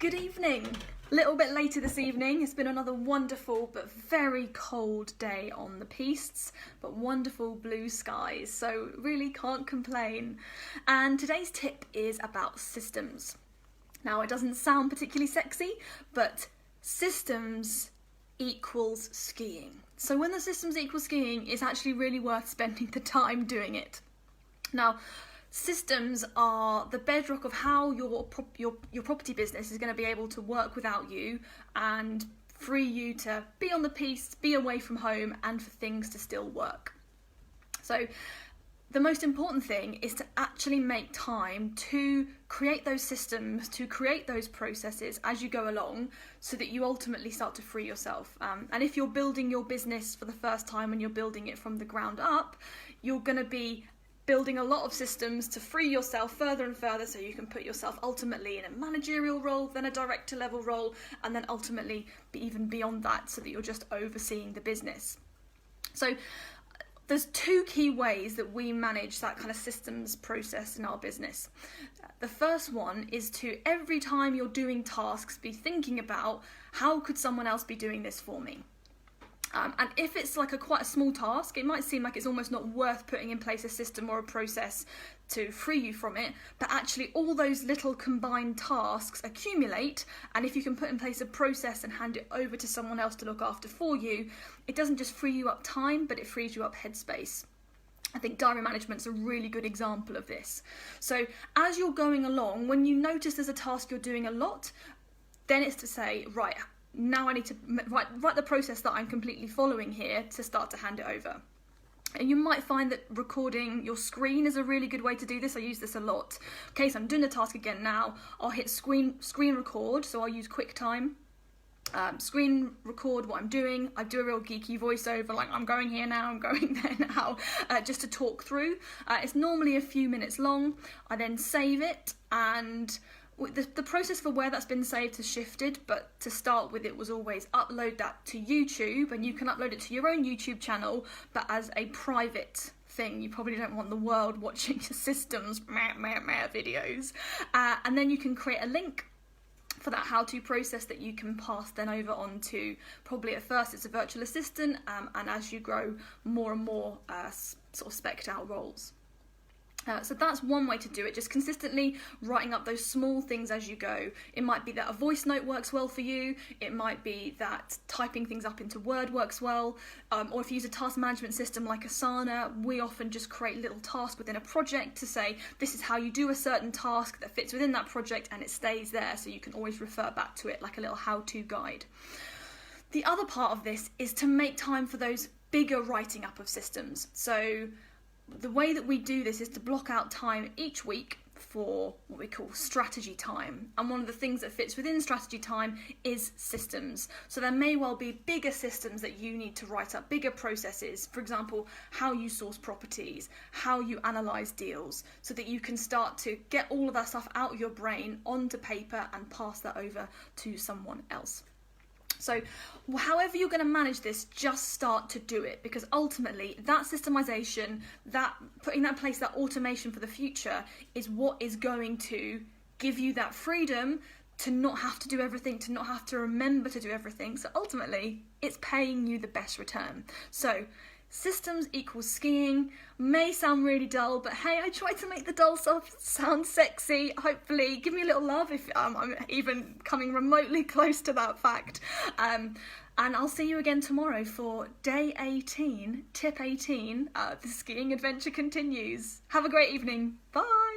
Good evening. A little bit later this evening. It's been another wonderful but very cold day on the pistes, but wonderful blue skies, so really can't complain. And today's tip is about systems. Now, it doesn't sound particularly sexy, but systems equals skiing. So when the systems equal skiing, it's actually really worth spending the time doing it. Now, systems are the bedrock of how your property business is going to be able to work without you and free you to be on the piste, be away from home, and for things to still work. So the most important thing is to actually make time to create those systems, to create those processes as you go along, so that you ultimately start to free yourself. And if you're building your business for the first time and you're building it from the ground up, you're going to be building a lot of systems to free yourself further and further, so you can put yourself ultimately in a managerial role, then a director level role, and then ultimately even beyond that, so that you're just overseeing the business. So there's two key ways that we manage that kind of systems process in our business. The first one is to, every time you're doing tasks, be thinking about, how could someone else be doing this for me? And if it's like quite a small task, it might seem like it's almost not worth putting in place a system or a process to free you from it, but actually all those little combined tasks accumulate, and if you can put in place a process and hand it over to someone else to look after for you, it doesn't just free you up time, but it frees you up headspace. I think diary management's a really good example of this. So as you're going along, when you notice there's a task you're doing a lot, then it's to say, right, now I need to write the process that I'm completely following here to start to hand it over. And you might find that recording your screen is a really good way to do this. I use this a lot. Okay, so I'm doing the task again now. I'll hit screen record, so I'll use QuickTime. Screen record what I'm doing. I do a real geeky voiceover, like I'm going here now, I'm going there now, just to talk through. It's normally a few minutes long. I then save it, and the process for where that's been saved has shifted, but to start with, it was always upload that to YouTube, and you can upload it to your own YouTube channel, but as a private thing. You probably don't want the world watching your systems videos. And then you can create a link for that how-to process that you can pass then over on to, probably at first it's a virtual assistant, and as you grow more and more sort of spec'd out roles. So that's one way to do it, just consistently writing up those small things as you go. It might be that a voice note works well for you, it might be that typing things up into Word works well, or if you use a task management system like Asana, we often just create little tasks within a project to say, this is how you do a certain task that fits within that project, and it stays there, so you can always refer back to it like a little how-to guide. The other part of this is to make time for those bigger writing up of systems. So the way that we do this is to block out time each week for what we call strategy time. And one of the things that fits within strategy time is systems. So there may well be bigger systems that you need to write up, bigger processes. For example, how you source properties, how you analyse deals, so that you can start to get all of that stuff out of your brain onto paper and pass that over to someone else. So however you're going to manage this, just start to do it, because ultimately that systemization, that putting that in place, that automation for the future is what is going to give you that freedom to not have to do everything, to not have to remember to do everything. So ultimately it's paying you the best return. So systems equals skiing. May sound really dull, but hey, I try to make the dull stuff sound sexy. Hopefully, give me a little love if I'm even coming remotely close to that fact. And I'll see you again tomorrow for day 18, tip 18. The skiing adventure continues. Have a great evening. Bye.